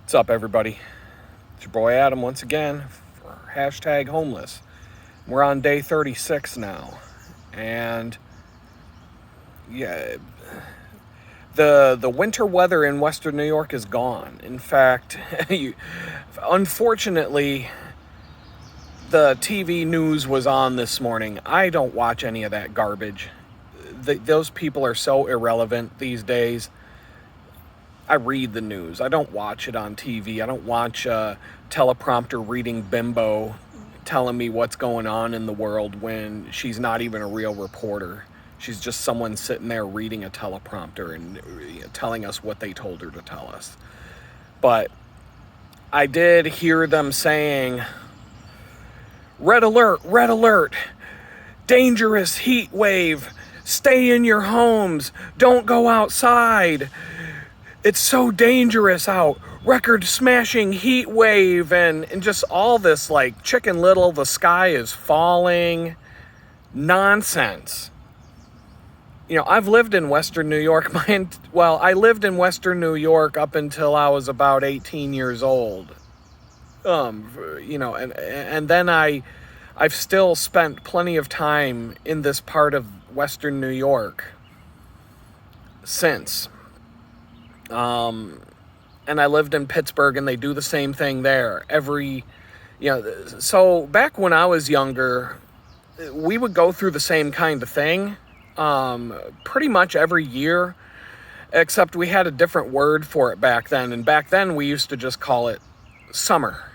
What's up, everybody? It's your boy Adam once again for hashtag homeless. We're on day 36 now, and yeah, the winter weather in Western New York is gone. In fact, unfortunately, the TV news was on this morning. I don't watch any of that garbage. Those people are so irrelevant these days. I read the news. I don't watch it on TV. I don't watch a teleprompter reading bimbo telling me what's going on in the world when she's not even a real reporter. She's just someone sitting there reading a teleprompter and telling us what they told her to tell us. But I did hear them saying, red alert, dangerous heat wave, stay in your homes, don't go outside. It's so dangerous out. Record smashing heat wave and just all this like Chicken Little, the sky is falling nonsense. I've lived in Western New York. I lived in Western New York up until I was about 18 years old. And then I've still spent plenty of time in this part of Western New York since. And I lived in Pittsburgh, and they do the same thing there. So back when I was younger, we would go through the same kind of thing, pretty much every year, except we had a different word for it back then. And back then we used to just call it summer.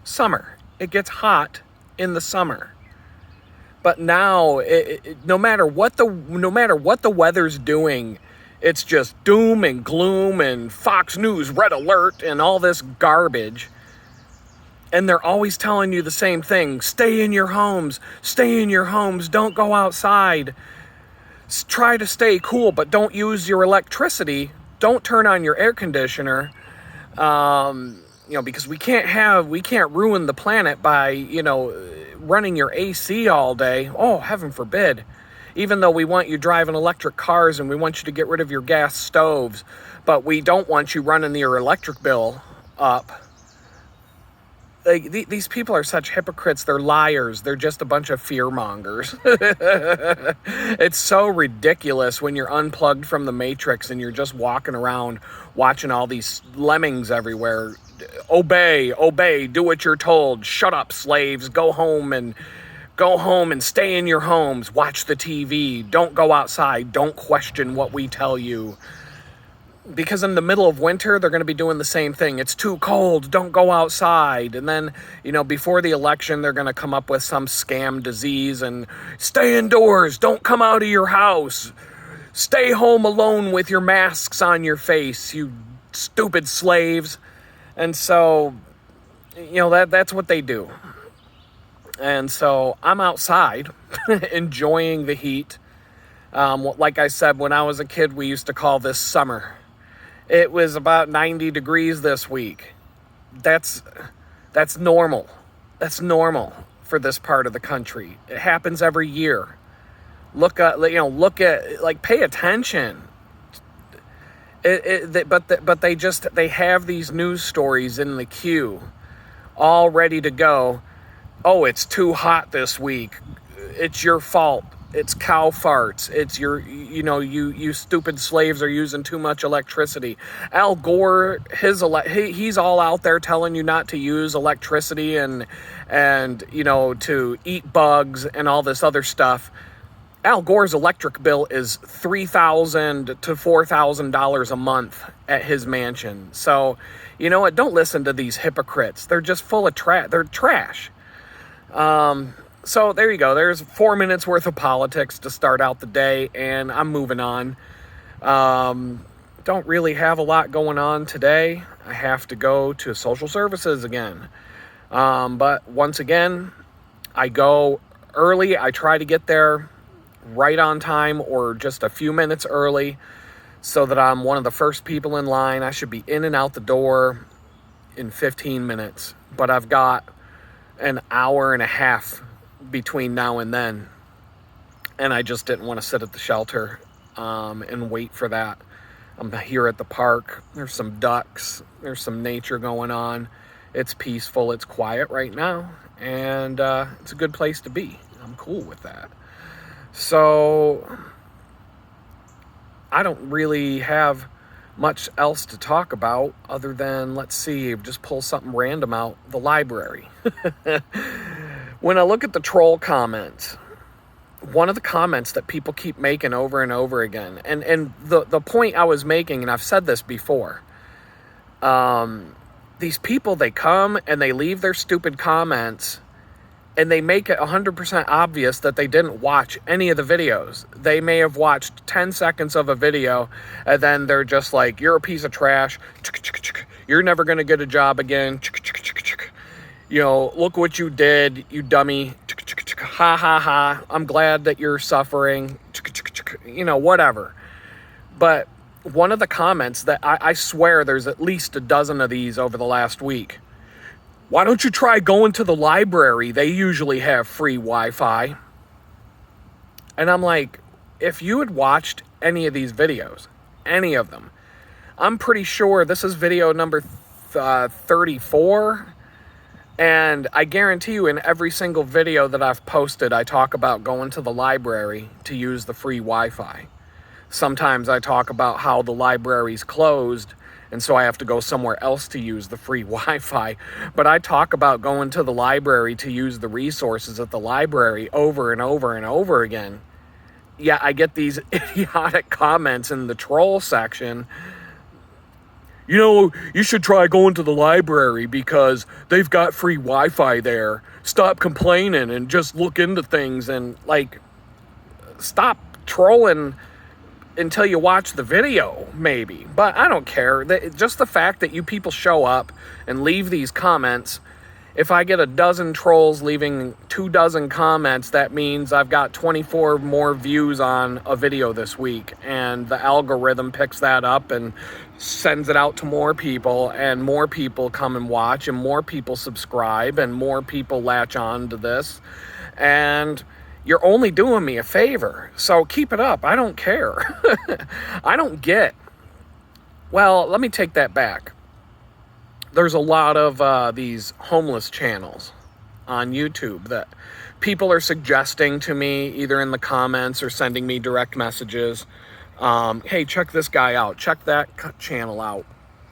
Summer. It gets hot in the summer. But now, no matter what the weather's doing, it's just doom and gloom and Fox News red alert and all this garbage. And they're always telling you the same thing. Stay in your homes, don't go outside. Try to stay cool, but don't use your electricity. Don't turn on your air conditioner. Because we can't ruin the planet by, running your AC all day. Oh, heaven forbid. Even though we want you driving electric cars and we want you to get rid of your gas stoves, but we don't want you running your electric bill up. These people are such hypocrites. They're liars. They're just a bunch of fearmongers. It's so ridiculous when you're unplugged from the Matrix and you're just walking around watching all these lemmings everywhere. Obey, do what you're told. Shut up, slaves. Go home and stay in your homes. Watch the TV. Don't go outside. Don't question what we tell you. Because in the middle of winter, they're going to be doing the same thing. It's too cold. Don't go outside. And then, before the election, they're going to come up with some scam disease and stay indoors. Don't come out of your house. Stay home alone with your masks on your face, you stupid slaves. And so, that's what they do. And so I'm outside enjoying the heat. Like I said, when I was a kid, we used to call this summer. It was about 90 degrees this week. That's normal. That's normal for this part of the country. It happens every year. Pay attention. But they have these news stories in the queue, all ready to go. Oh, it's too hot this week. It's your fault. It's cow farts. It's you stupid slaves are using too much electricity. Al Gore, he's all out there telling you not to use electricity and to eat bugs and all this other stuff. Al Gore's electric bill is $3,000 to $4,000 a month at his mansion. So, you know what? Don't listen to these hypocrites. They're just full of trash. They're trash. So there you go. There's 4 minutes worth of politics to start out the day, and I'm moving on. Don't really have a lot going on today. I have to go to social services again. But once again, I go early. I try to get there right on time or just a few minutes early so that I'm one of the first people in line. I should be in and out the door in 15 minutes, but I've got an hour and a half between now and then, and I just didn't want to sit at the shelter and wait for that. I'm here at the park. There's some ducks. There's some nature going on. It's peaceful. It's quiet right now. And it's a good place to be. I'm cool with that. So I don't really have much else to talk about other than, let's see, just pull something random out, the library. When I look at the troll comments, one of the comments that people keep making over and over again, and the point I was making, and I've said this before, these people, they come and they leave their stupid comments and they make it 100% obvious that they didn't watch any of the videos. They may have watched 10 seconds of a video, and then they're just like, you're a piece of trash. You're never going to get a job again. You know, look what you did, you dummy. Ha, ha, ha. I'm glad that you're suffering. You know, whatever. But one of the comments that I swear there's at least a dozen of these over the last week. Why don't you try going to the library? They usually have free Wi-Fi. And I'm like, if you had watched any of these videos, any of them, I'm pretty sure this is video number 34. And I guarantee you in every single video that I've posted, I talk about going to the library to use the free Wi-Fi. Sometimes I talk about how the library's closed, and so I have to go somewhere else to use the free Wi-Fi. But I talk about going to the library to use the resources at the library over and over and over again. Yeah, I get these idiotic comments in the troll section. You know, you should try going to the library because they've got free Wi-Fi there. Stop complaining and just look into things and, like, stop trolling until you watch the video, maybe. But I don't care. Just the fact that you people show up and leave these comments, if I get a dozen trolls leaving 24 comments, that means I've got 24 more views on a video this week. And the algorithm picks that up and sends it out to more people, and more people come and watch, and more people subscribe, and more people latch on to this. And you're only doing me a favor, so keep it up. I don't care. I don't get... Well, let me take that back. There's a lot of these homeless channels on YouTube that people are suggesting to me, either in the comments or sending me direct messages. Hey, check this guy out. Check that channel out.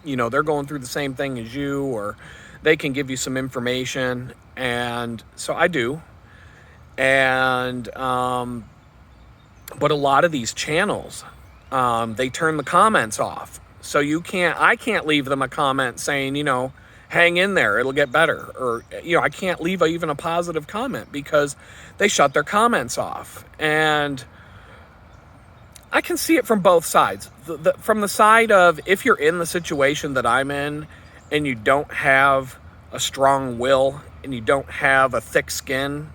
You know, they're going through the same thing as you, or they can give you some information. And so I do. And, but a lot of these channels, they turn the comments off. So I can't leave them a comment saying, you know, hang in there, it'll get better. Or, you know, I can't leave even a positive comment because they shut their comments off. And I can see it from both sides. From the side of, if you're in the situation that I'm in and you don't have a strong will and you don't have a thick skin,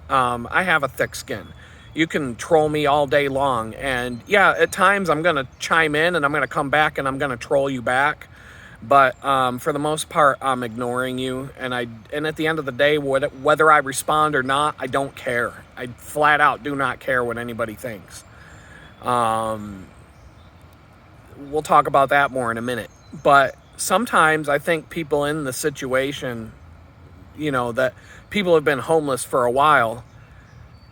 I have a thick skin. You can troll me all day long. And yeah, at times I'm going to chime in and I'm going to come back and I'm going to troll you back. But for the most part, I'm ignoring you. And at the end of the day, whether I respond or not, I don't care. I flat out do not care what anybody thinks. We'll talk about that more in a minute. But sometimes I think people in the situation, you know, that people have been homeless for a while,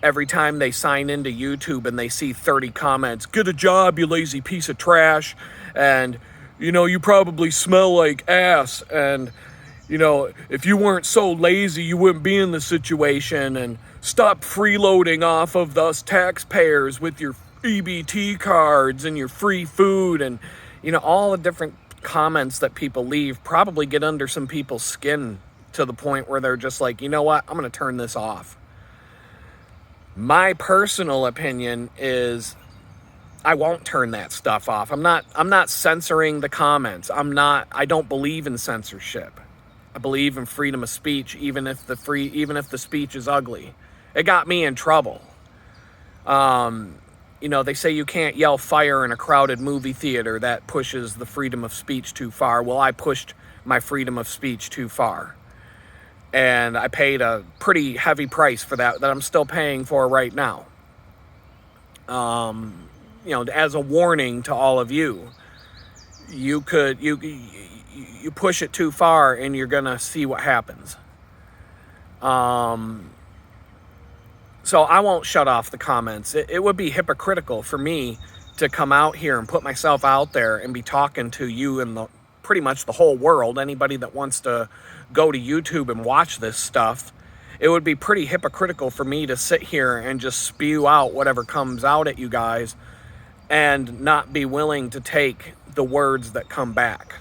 every time they sign into YouTube and they see 30 comments, get a job, you lazy piece of trash, and, you know, you probably smell like ass, and, you know, if you weren't so lazy, you wouldn't be in the situation, and stop freeloading off of us taxpayers with your EBT cards and your free food, and, you know, all the different comments that people leave probably get under some people's skin to the point where they're just like, you know what, I'm going to turn this off. My personal opinion is I won't turn that stuff off. I'm not censoring the comments. I don't believe in censorship. I believe in freedom of speech, even if the speech is ugly. It got me in trouble. You know, they say you can't yell fire in a crowded movie theater. That pushes the freedom of speech too far. Well, I pushed my freedom of speech too far. And I paid a pretty heavy price for that I'm still paying for right now. You know, as a warning to all of you, you could you push it too far and you're gonna see what happens. So I won't shut off the comments. It would be hypocritical for me to come out here and put myself out there and be talking to you and pretty much the whole world, anybody that wants to go to YouTube and watch this stuff. It would be pretty hypocritical for me to sit here and just spew out whatever comes out at you guys and not be willing to take the words that come back.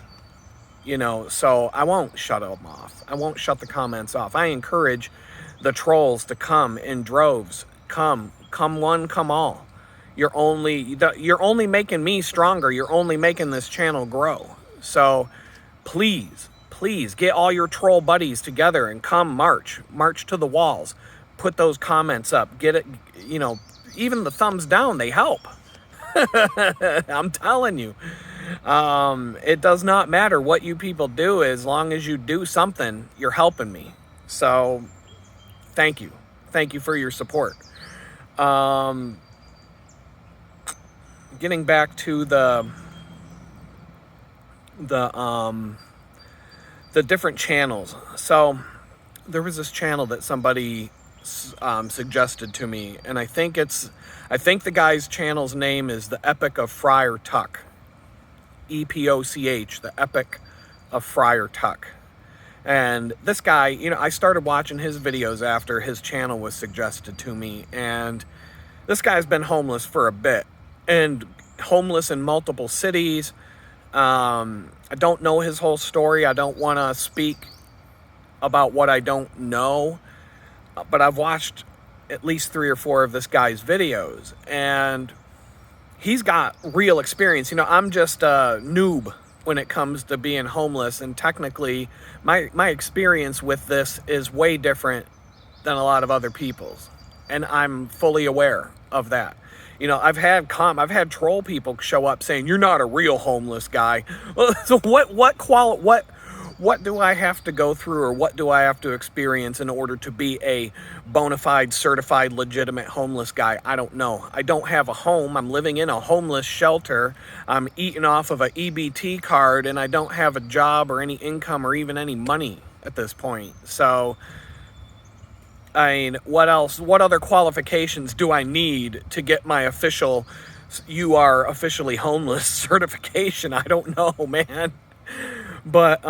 So I won't shut them off. I won't shut the comments off. I encourage the trolls to come in droves. Come one, come all. You're only making me stronger. You're only making this channel grow. So please get all your troll buddies together and come march to the walls. Put those comments up. Get it, even the thumbs down, they help. I'm telling you. It does not matter what you people do. As long as you do something, you're helping me. So thank you for your support. Getting back to the different channels. So there was this channel that somebody suggested to me, and I think the guy's channel's name is The Epic of Friar Tuck. EPOCH, The Epic of Friar Tuck. And this guy, I started watching his videos after his channel was suggested to me, and this guy's been homeless for a bit, and homeless in multiple cities. I don't know his whole story. I don't want to speak about what I don't know, but I've watched at least 3 or 4 of this guy's videos, and he's got real experience. I'm just a noob when it comes to being homeless, and technically my experience with this is way different than a lot of other people's, and I'm fully aware of that. I've had troll people show up saying, "You're not a real homeless guy." Well, so what do I have to go through, or what do I have to experience in order to be a bona fide, certified, legitimate homeless guy? I don't know. I don't have a home. I'm living in a homeless shelter. I'm eating off of an EBT card, and I don't have a job or any income or even any money at this point. So, what else? What other qualifications do I need to get my official "you are officially homeless" certification? I don't know, man. But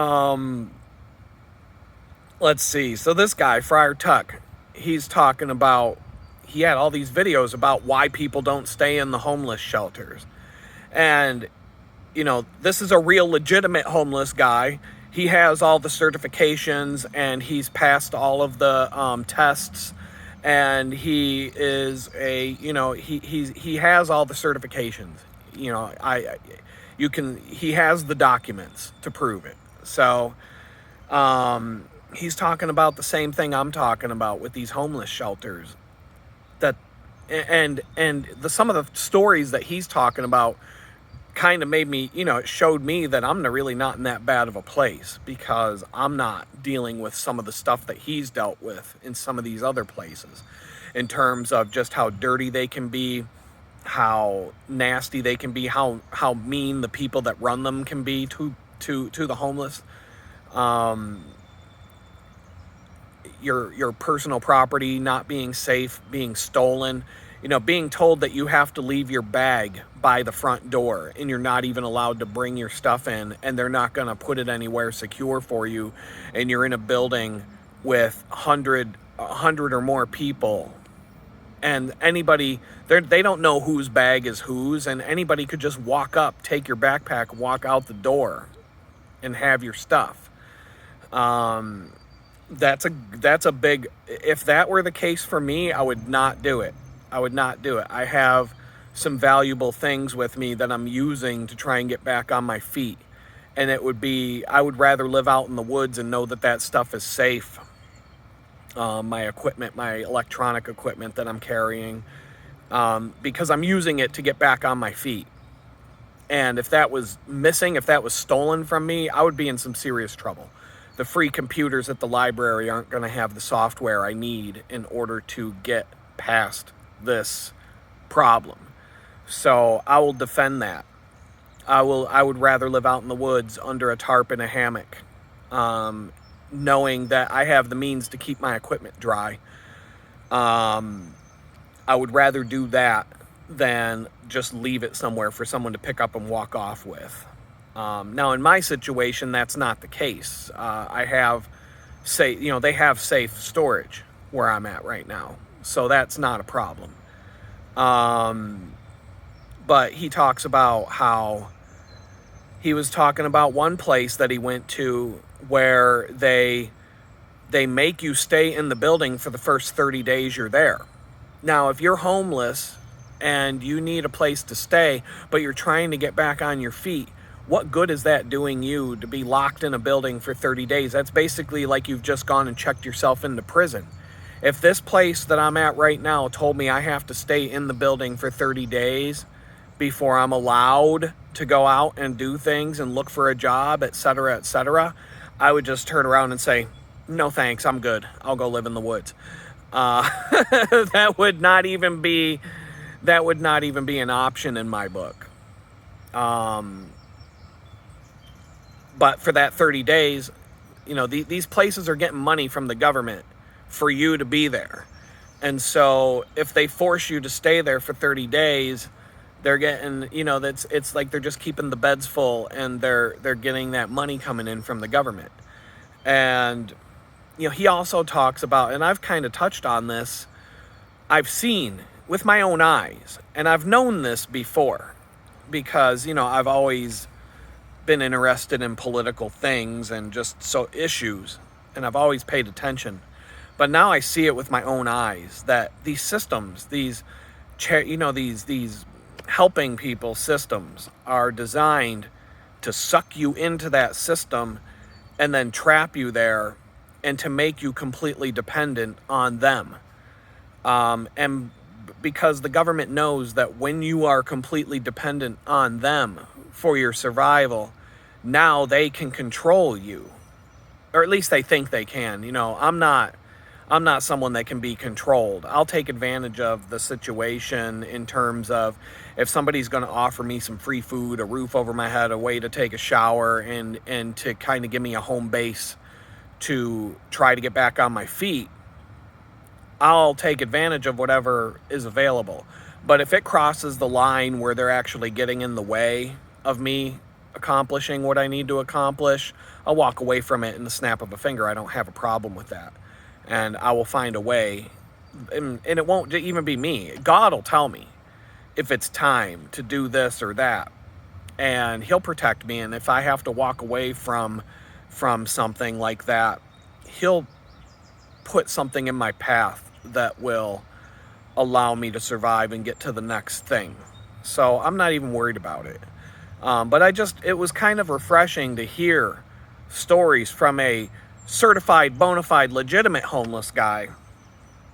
let's see. So this guy, Friar Tuck, he's talking about, he had all these videos about why people don't stay in the homeless shelters. And, this is a real legitimate homeless guy. He has all the certifications, and he's passed all of the tests, and he is he has all the certifications. He has the documents to prove it. So he's talking about the same thing I'm talking about with these homeless shelters. And some of the stories that he's talking about kind of made me, it showed me that I'm really not in that bad of a place, because I'm not dealing with some of the stuff that he's dealt with in some of these other places, in terms of just how dirty they can be, how nasty they can be, how mean the people that run them can be to the homeless. Your personal property not being safe, being stolen, being told that you have to leave your bag by the front door, and you're not even allowed to bring your stuff in, and they're not going to put it anywhere secure for you, and you're in a building with 100 or more people, and anybody, they don't know whose bag is whose, and anybody could just walk up, take your backpack, walk out the door, and have your stuff. That's a big, if that were the case for me, I would not do it. I have some valuable things with me that I'm using to try and get back on my feet. And I would rather live out in the woods and know that stuff is safe. My equipment, my electronic equipment that I'm carrying, because I'm using it to get back on my feet. And if that was missing, if that was stolen from me, I would be in some serious trouble. The free computers at the library aren't going to have the software I need in order to get past this problem. So I will defend that. I would rather live out in the woods under a tarp in a hammock, knowing that I have the means to keep my equipment dry. I would rather do that than just leave it somewhere for someone to pick up and walk off with. Now, in my situation, that's not the case. I have they have safe storage where I'm at right now, so that's not a problem. But he talks about how he was talking about one place that he went to where they make you stay in the building for the first 30 days you're there. Now, if you're homeless and you need a place to stay, but you're trying to get back on your feet, what good is that doing you to be locked in a building for 30 days? That's basically like you've just gone and checked yourself into prison. If this place that I'm at right now told me I have to stay in the building for 30 days before I'm allowed to go out and do things and look for a job, etc., I would just turn around and say, no thanks, I'm good. I'll go live in the woods. That would not even be an option in my book. But for that 30 days, these places are getting money from the government for you to be there. And so if they force you to stay there for 30 days, they're getting, it's like they're just keeping the beds full, and they're getting that money coming in from the government. And, he also talks about, and I've kind of touched on this, I've seen with my own eyes, and I've known this before because, I've always been interested in political things and just issues, and I've always paid attention. But now I see it with my own eyes that these systems, these helping people systems are designed to suck you into that system and then trap you there and to make you completely dependent on them. And because the government knows that when you are completely dependent on them for your survival, now they can control you, or at least they think they can. I'm not someone that can be controlled. I'll take advantage of the situation in terms of if somebody's going to offer me some free food, a roof over my head, a way to take a shower, and to kind of give me a home base to try to get back on my feet, I'll take advantage of whatever is available. But if it crosses the line where they're actually getting in the way of me accomplishing what I need to accomplish, I'll walk away from it in the snap of a finger. I don't have a problem with that. And I will find a way, and it won't even be me. God will tell me if it's time to do this or that, and he'll protect me. And if I have to walk away from something like that, he'll put something in my path that will allow me to survive and get to the next thing. So I'm not even worried about it. But it was kind of refreshing to hear stories from a certified, bona fide, legitimate homeless guy,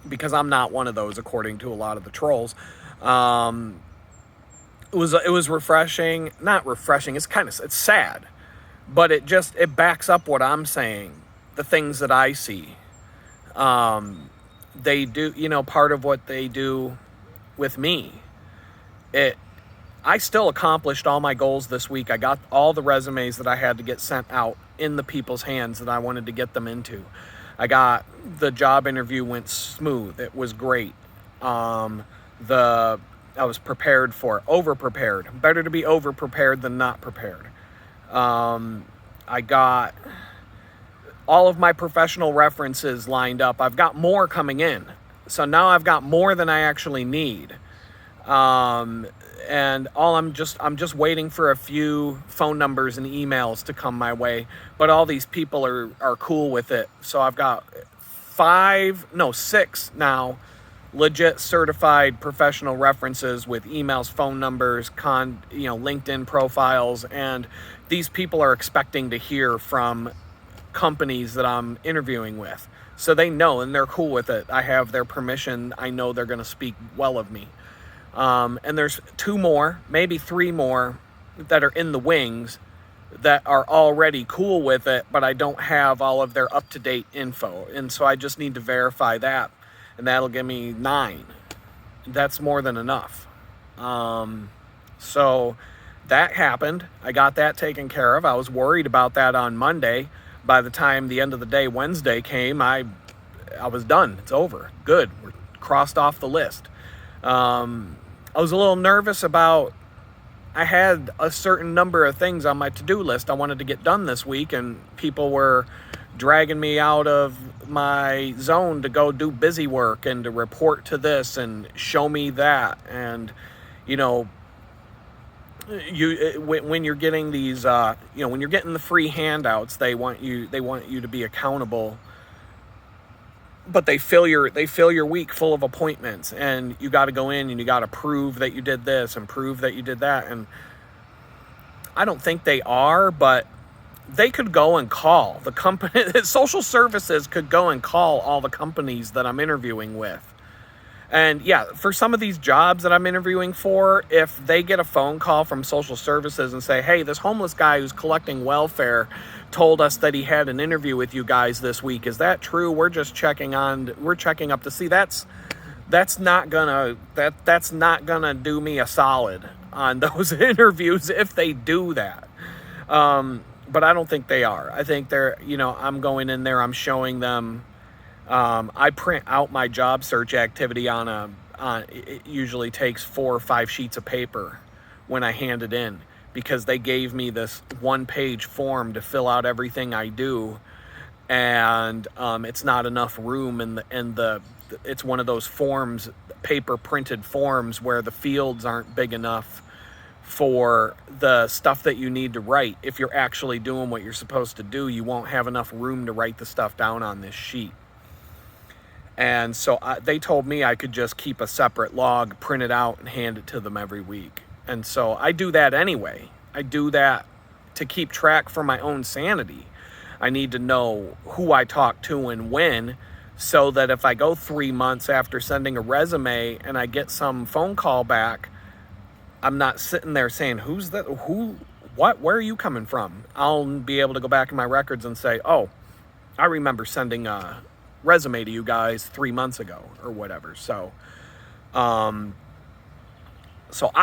because I'm not one of those, according to a lot of the trolls. It was refreshing. Not refreshing. It's sad, but it backs up what I'm saying. The things that I see. They do, part of what they do with me. I still accomplished all my goals this week. I got all the resumes that I had to get sent out in the people's hands that I wanted to get them into. The job interview went smooth. It was great. I was prepared for, over-prepared. Better to be over-prepared than not prepared. I got all of my professional references lined up. I've got more coming in. So now I've got more than I actually need. And I'm just waiting for a few phone numbers and emails to come my way. But all these people are cool with it. So I've got 6 now legit certified professional references with emails, phone numbers, LinkedIn profiles, and these people are expecting to hear from companies that I'm interviewing with. So they know, and they're cool with it. I have their permission. I know they're going to speak well of me. And there's 2 more, maybe 3 more that are in the wings that are already cool with it, but I don't have all of their up-to-date info. And so I just need to verify that, and that'll give me 9. That's more than enough. So that happened. I got that taken care of. I was worried about that on Monday. By the time the end of the day, Wednesday came, I was done. It's over. Good. We're crossed off the list. I was a little nervous about, I had a certain number of things on my to-do list I wanted to get done this week, and people were dragging me out of my zone to go do busy work and to report to this and show me that. And, you know, when you're getting these, when you're getting the free handouts, they want you to be accountable, but they fill your week full of appointments, and you got to go in and you got to prove that you did this and prove that you did that. And I don't think they are, but they could go and call the company. Social services could go and call all the companies that I'm interviewing with. And yeah, for some of these jobs that I'm interviewing for, if they get a phone call from social services and say, hey, this homeless guy who's collecting welfare told us that he had an interview with you guys this week. Is that true? We're just checking up to see. That's not gonna do me a solid on those interviews if they do that. But I don't think they are. I think they're, I'm going in there, I'm showing them, I print out my job search activity it usually takes 4 or 5 sheets of paper when I hand it in, because they gave me this 1-page form to fill out everything I do. And it's not enough room it's one of those forms, paper printed forms, where the fields aren't big enough for the stuff that you need to write. If you're actually doing what you're supposed to do, you won't have enough room to write the stuff down on this sheet. And so they told me I could just keep a separate log, print it out, and hand it to them every week. And so I do that anyway. I do that to keep track for my own sanity. I need to know who I talk to and when, so that if I go 3 months after sending a resume and I get some phone call back, I'm not sitting there saying, who's that? Where are you coming from? I'll be able to go back in my records and say, oh, I remember sending a resume to you guys 3 months ago or whatever. So I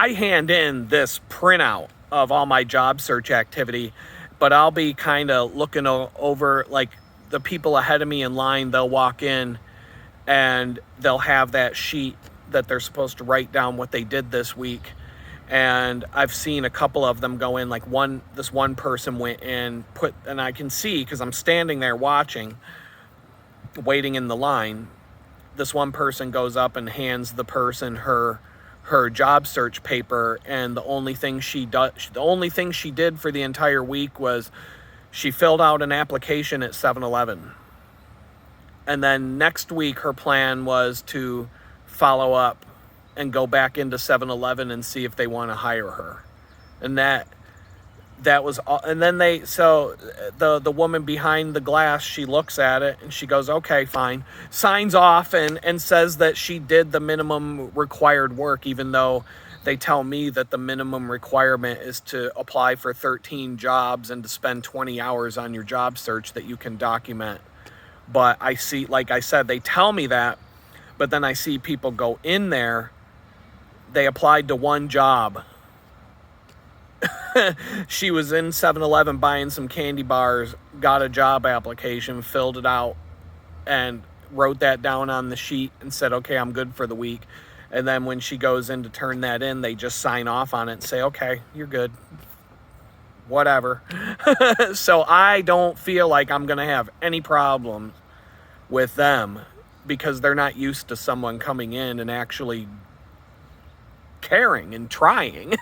hand in this printout of all my job search activity, but I'll be kind of looking over, like, the people ahead of me in line. They'll walk in and they'll have that sheet that they're supposed to write down what they did this week. And I've seen a couple of them go in, like this one person went in, and I can see, because I'm standing there waiting in the line. This one person goes up and hands the person her job search paper, and the only thing she did for the entire week was she filled out an application at 7-Eleven. And then next week her plan was to follow up and go back into 7-Eleven and see if they want to hire her. And that was all. And then the woman behind the glass, she looks at it and she goes, okay, fine, signs off and says that she did the minimum required work, even though they tell me that the minimum requirement is to apply for 13 jobs and to spend 20 hours on your job search that you can document. But I see, like I said, they tell me that, but then I see people go in there. They applied to one job. She was in 7-Eleven buying some candy bars, got a job application, filled it out, and wrote that down on the sheet and said, okay, I'm good for the week. And then when she goes in to turn that in, they just sign off on it and say, okay, you're good. Whatever. So I don't feel like I'm going to have any problems with them, because they're not used to someone coming in and actually caring and trying.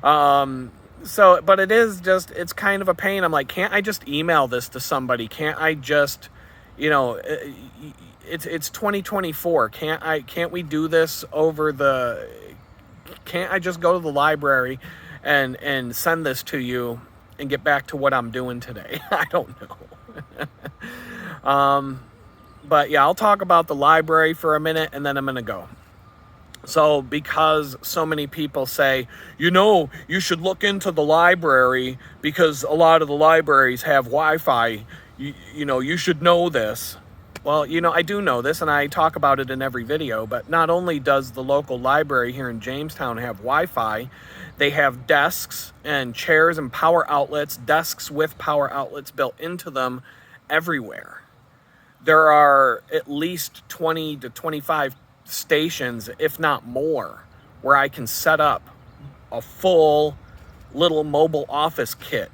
But it's kind of a pain. I'm like, can't I just email this to somebody? Can't I just, it's 2024. Can't we do this can't I just go to the library and send this to you and get back to what I'm doing today? I don't know. But yeah, I'll talk about the library for a minute and then I'm going to go. So because so many people say, you should look into the library because a lot of the libraries have Wi-Fi, you should know this. Well, I do know this and I talk about it in every video, but not only does the local library here in Jamestown have Wi-Fi, They have desks and chairs and power outlets, desks with power outlets built into them everywhere. There are at least 20 to 25 stations, if not more, where I can set up a full little mobile office kit,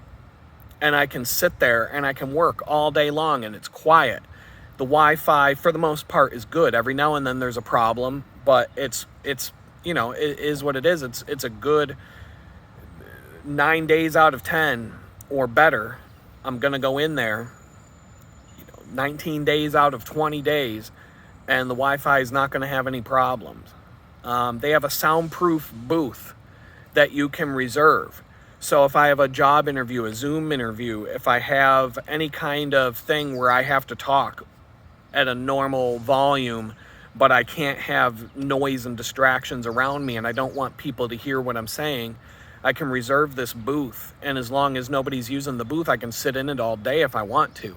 and I can sit there and I can work all day long, and it's quiet. The Wi-Fi, for the most part, is good. Every now and then there's a problem, but it's you know, it is what it is. It's a good 9 days out of 10 or better. I'm gonna go in there, 19 days out of 20 days, and the Wi-Fi is not gonna have any problems. They have a soundproof booth that you can reserve. So if I have a job interview, a Zoom interview, if I have any kind of thing where I have to talk at a normal volume, but I can't have noise and distractions around me, and I don't want people to hear what I'm saying, I can reserve this booth. And as long as nobody's using the booth, I can sit in it all day if I want to.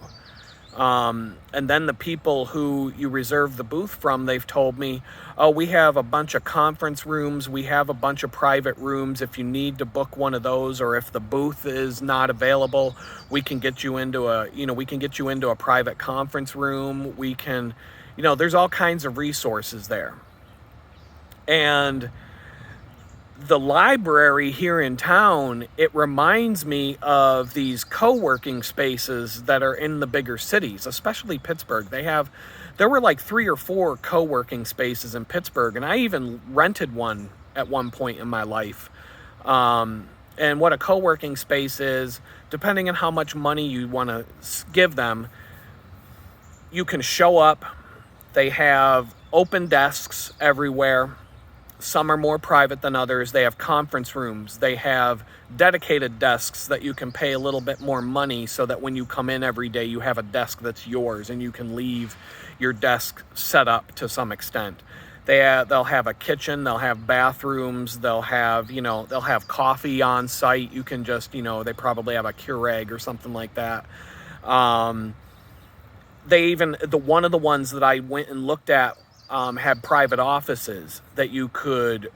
And then the people who you reserve the booth from, they've told me, oh, we have a bunch of conference rooms, we have a bunch of private rooms. If you need to book one of those, or if the booth is not available, we can get you into a private conference room. We can, there's all kinds of resources there. And the library here in town, it reminds me of these co-working spaces that are in the bigger cities, especially Pittsburgh. There were like 3 or 4 co-working spaces in Pittsburgh, and I even rented one at one point in my life. And what a co-working space is, depending on how much money you want to give them, you can show up. They have open desks everywhere. Some are more private than others. They have conference rooms. They have dedicated desks that you can pay a little bit more money, so that when you come in every day, you have a desk that's yours and you can leave your desk set up to some extent. They'll have a kitchen. They'll have bathrooms. They'll have coffee on site. You can just, they probably have a Keurig or something like that. One of the ones that I went and looked at had private offices that you could,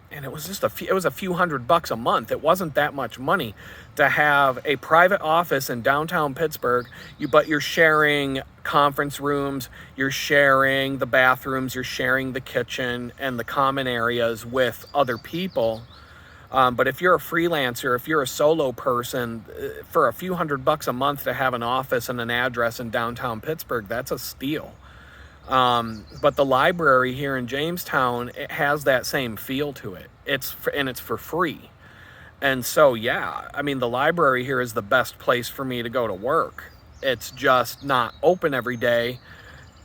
and it was a few $100 a month. It wasn't that much money to have a private office in downtown Pittsburgh, but you're sharing conference rooms, you're sharing the bathrooms, you're sharing the kitchen and the common areas with other people. But if you're a freelancer, if you're a solo person, for a few $100 a month to have an office and an address in downtown Pittsburgh, that's a steal. But the library here in Jamestown, it has that same feel to it. It's for free. And so, yeah, I mean, the library here is the best place for me to go to work. It's just not open every day.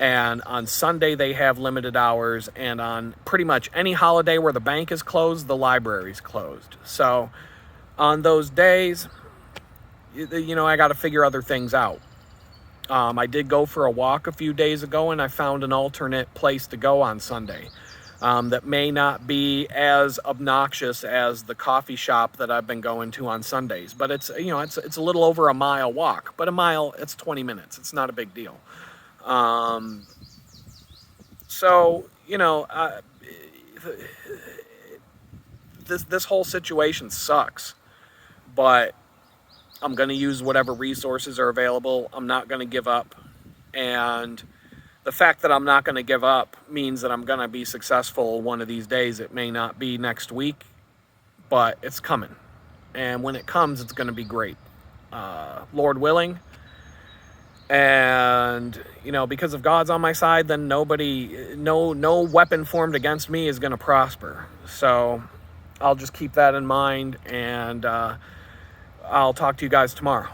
And on Sunday, they have limited hours. And on pretty much any holiday where the bank is closed, the library's closed. So on those days, I got to figure other things out. I did go for a walk a few days ago, and I found an alternate place to go on Sunday that may not be as obnoxious as the coffee shop that I've been going to on Sundays. But it's a little over a mile walk. But a mile, it's 20 minutes. It's not a big deal. This whole situation sucks. But I'm going to use whatever resources are available. I'm not going to give up. And the fact that I'm not going to give up means that I'm going to be successful one of these days. It may not be next week, but it's coming. And when it comes, it's going to be great. Lord willing. And, because if God's on my side, then no weapon formed against me is going to prosper. So I'll just keep that in mind, and I'll talk to you guys tomorrow.